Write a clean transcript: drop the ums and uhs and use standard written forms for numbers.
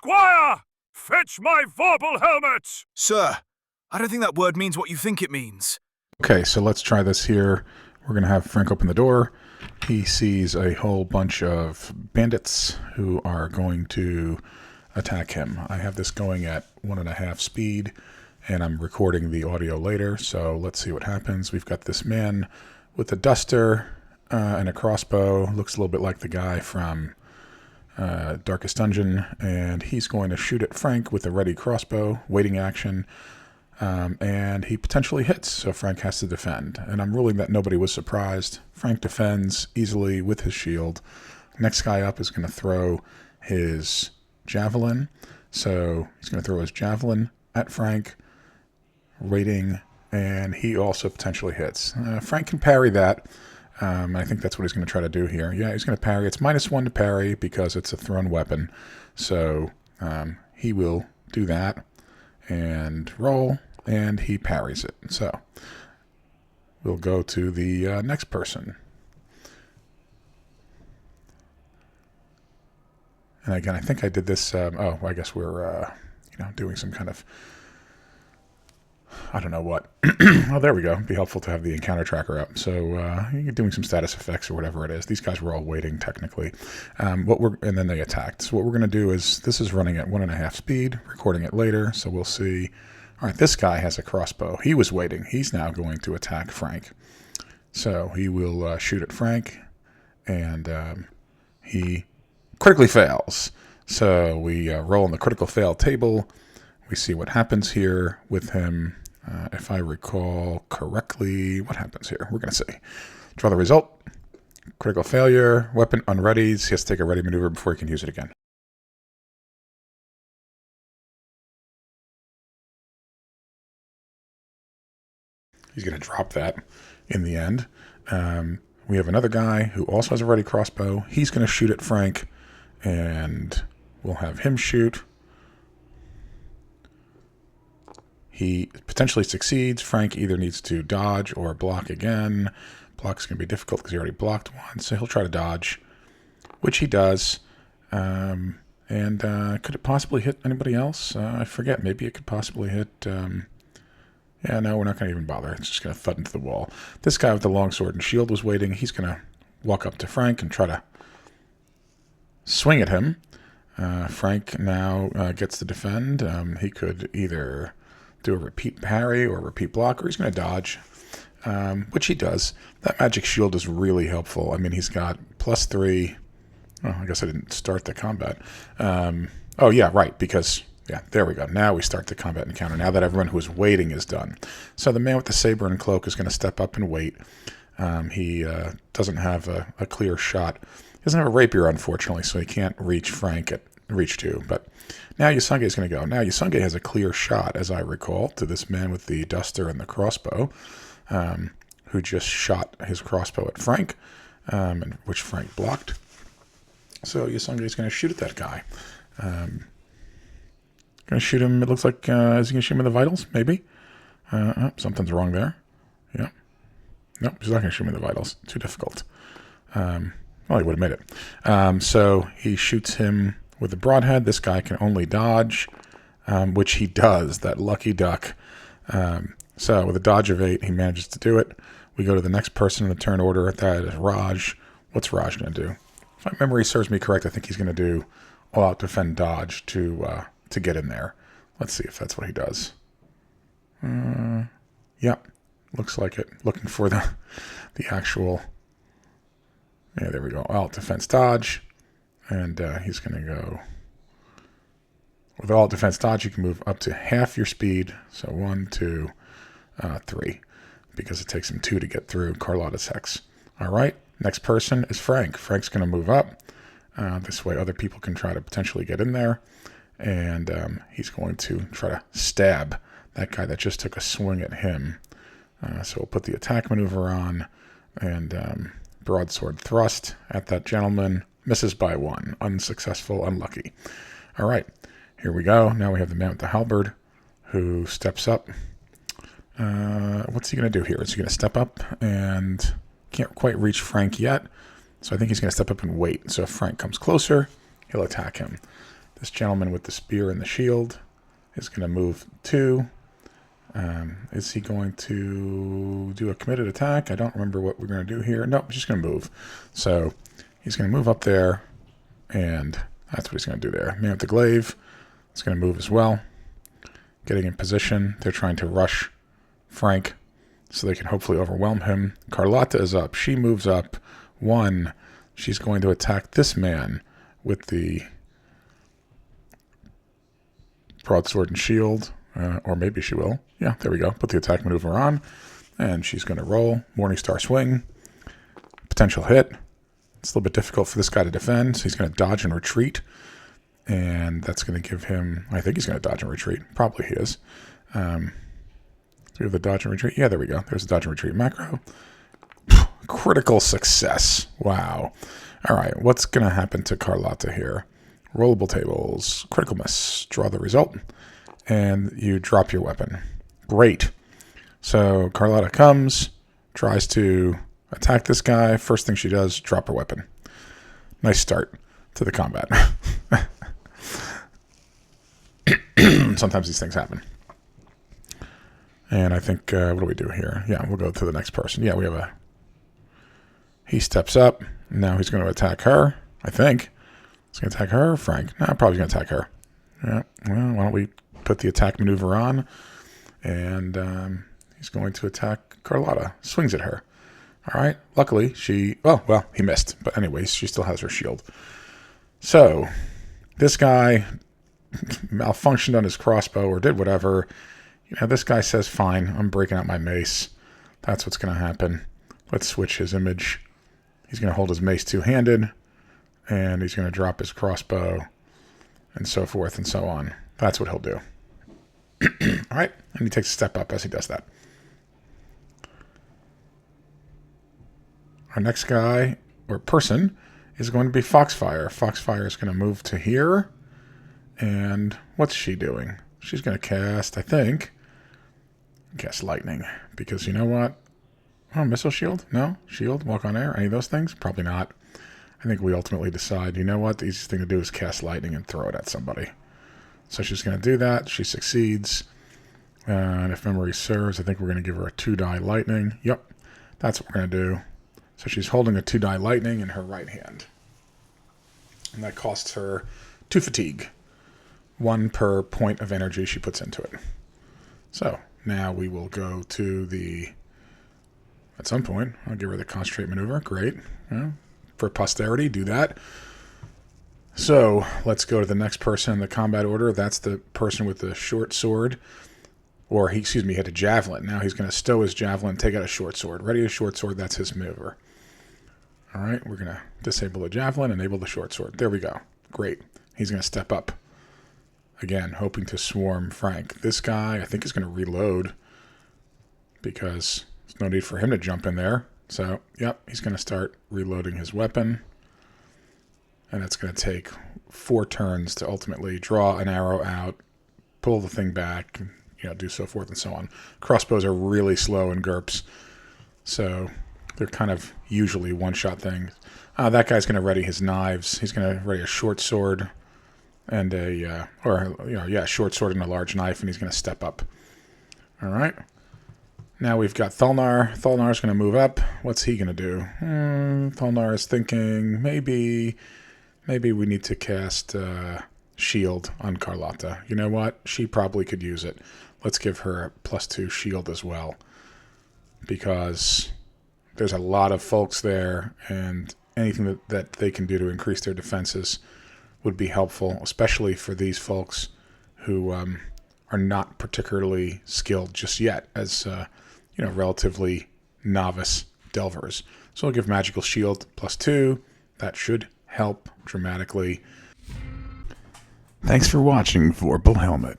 Squire! Fetch my vorpal helmet! Sir, I don't think that word means what you think it means. Okay, so let's try this here. We're going to have Frank open the door. He sees a whole bunch of bandits who are going to attack him. I have this going at 1.5 speed, and I'm recording the audio later, so let's see what happens. We've got this man with a duster and a crossbow. Looks a little bit like the guy from Darkest Dungeon, and he's going to shoot at Frank with a ready crossbow, waiting action, and he potentially hits, so Frank has to defend. And I'm ruling that nobody was surprised. Frank defends easily with his shield. Next guy up is going to throw his javelin, so he's going to throw his javelin at Frank, waiting, and he also potentially hits. Frank can parry that. I think that's what he's going to try to do here. Yeah, he's going to parry. It's -1 to parry because it's a thrown weapon. So he will do that and roll, and he parries it. So we'll go to the next person. And again, I think I did this. Oh, I guess we're doing some kind of, I don't know what. Oh, there we go. It'd be helpful to have the encounter tracker up. So you're doing some status effects or whatever it is. These guys were all waiting technically. And then they attacked. So what we're going to do is, this is running at 1.5 speed, recording it later. So we'll see. All right, this guy has a crossbow. He was waiting. He's now going to attack Frank. So he will shoot at Frank, and he critically fails. So we roll on the critical fail table. We see what happens here with him. If I recall correctly, what happens here? We're going to see. Draw the result. Critical failure. Weapon unreadies. He has to take a ready maneuver before he can use it again. He's going to drop that in the end. We have another guy who also has a ready crossbow. He's going to shoot at Frank, and we'll have him shoot. He potentially succeeds. Frank either needs to dodge or block again. Block's going to be difficult because he already blocked once, so he'll try to dodge, which he does. Could it possibly hit anybody else? I forget. Maybe it could possibly hit... Yeah, no, we're not going to even bother. It's just going to thud into the wall. This guy with the longsword and shield was waiting. He's going to walk up to Frank and try to swing at him. Frank now gets to defend. He could either do a repeat parry or a repeat block, or he's going to dodge, which he does. That magic shield is really helpful. I mean, he's got +3. Oh, I guess I didn't start the combat. Oh, yeah, right, because... Yeah, there we go. Now we start the combat encounter, now that everyone who is waiting is done. So the man with the saber and cloak is going to step up and wait. He doesn't have a clear shot. He doesn't have a rapier, unfortunately, so he can't reach Frank at reach 2. But now Yusunge is going to go. Now Yusunge has a clear shot, as I recall, to this man with the duster and the crossbow, who just shot his crossbow at Frank, which Frank blocked. So Yusunge is going to shoot at that guy. Going to shoot him, it looks like, is he going to shoot him in the vitals? Maybe. Something's wrong there. Yeah. Nope, he's not going to shoot him in the vitals. Too difficult. Well, he would have made it. So he shoots him with a broadhead. This guy can only dodge, which he does, that lucky duck. So with a dodge of 8, he manages to do it. We go to the next person in the turn order. That is Raj. What's Raj going to do? If my memory serves me correct, I think he's going to do all-out defend dodge to get in there. Let's see if that's what he does. Yep, looks like it. Looking for the actual... Yeah, there we go. Alt defense dodge. And he's going to go... With alt defense dodge, you can move up to half your speed. So 1, 2, 3. Because it takes him 2 to get through Carlotta's hex. All right, next person is Frank. Frank's going to move up. This way other people can try to potentially get in there. And he's going to try to stab that guy that just took a swing at him. So we'll put the attack maneuver on, and broadsword thrust at that gentleman. Misses by 1. Unsuccessful, unlucky. All right, here we go. Now we have the man with the halberd who steps up. What's he going to do here? Is he going to step up and can't quite reach Frank yet? So I think he's going to step up and wait. So if Frank comes closer, he'll attack him. This gentleman with the spear and the shield is going to move 2. Is he going to do a committed attack? I don't remember what we're going to do here. Nope, he's just going to move. So he's going to move up there, and that's what he's going to do there. Man with the glaive is going to move as well. Getting in position. They're trying to rush Frank so they can hopefully overwhelm him. Carlotta is up. She moves up 1. She's going to attack this man with the broadsword and shield. Or maybe she will. Yeah, there we go. Put the attack maneuver on. And she's going to roll. Morningstar swing. Potential hit. It's a little bit difficult for this guy to defend. So he's going to dodge and retreat. And that's going to give him... I think he's going to dodge and retreat. Probably he is. Do we have the dodge and retreat? Yeah, there we go. There's the dodge and retreat macro. Critical success. Wow. All right. What's going to happen to Carlotta here? Rollable tables. Critical miss. Draw the result. And you drop your weapon. Great. So Carlotta comes, tries to attack this guy. First thing she does, drop her weapon. Nice start to the combat. Sometimes these things happen. And I think, what do we do here? Yeah, we'll go to the next person. Yeah, we have a... He steps up. Now he's going to attack her, I think. He's going to attack her, Frank. No, probably going to attack her. Yeah, well, why don't we put the attack maneuver on, and he's going to attack Carlotta. Swings at her. All right. Luckily, she... Well, he missed. But anyways, she still has her shield. So, this guy malfunctioned on his crossbow or did whatever. You know, this guy says, fine, I'm breaking out my mace. That's what's going to happen. Let's switch his image. He's going to hold his mace two-handed, and he's going to drop his crossbow, and so forth and so on. That's what he'll do. All right, and he takes a step up as he does that. Our next guy, or person, is going to be Foxfire. Foxfire is going to move to here, and what's she doing? She's going to cast, I think, cast lightning, because you know what? Oh, missile shield? No? Shield? Walk on air? Any of those things? Probably not. I think we ultimately decide, you know what? The easiest thing to do is cast lightning and throw it at somebody. So she's going to do that. She succeeds. And if memory serves, I think we're going to give her a 2-die lightning. Yep, that's what we're going to do. So she's holding a 2-die lightning in her right hand. And that costs her 2 fatigue. 1 per point of energy she puts into it. So now we will go to the... At some point, I'll give her the concentrate maneuver. Great. Yeah. For posterity, do that. So let's go to the next person in the combat order. That's the person with the short sword. Or, he had a javelin. Now he's going to stow his javelin, take out a short sword. Ready a short sword, that's his maneuver. All right, we're going to disable the javelin, enable the short sword. There we go. Great. He's going to step up. Again, hoping to swarm Frank. This guy, I think, is going to reload because there's no need for him to jump in there. So, yep, he's going to start reloading his weapon. And it's going to take 4 turns to ultimately draw an arrow out, pull the thing back, do so forth and so on. Crossbows are really slow in GURPS, so they're kind of usually one-shot things. That guy's going to ready his knives. He's going to ready a short sword and short sword and a large knife, and he's going to step up. All right. Now we've got Thulnar. Thulnar's going to move up. What's he going to do? Thulnar is thinking maybe we need to cast shield on Carlotta. You know what? She probably could use it. Let's give her a +2 shield as well, because there's a lot of folks there, and anything that they can do to increase their defenses would be helpful, especially for these folks who are not particularly skilled just yet as relatively novice delvers. So I'll give magical shield +2. That should help dramatically. Thanks for watching Vorpal Helmet.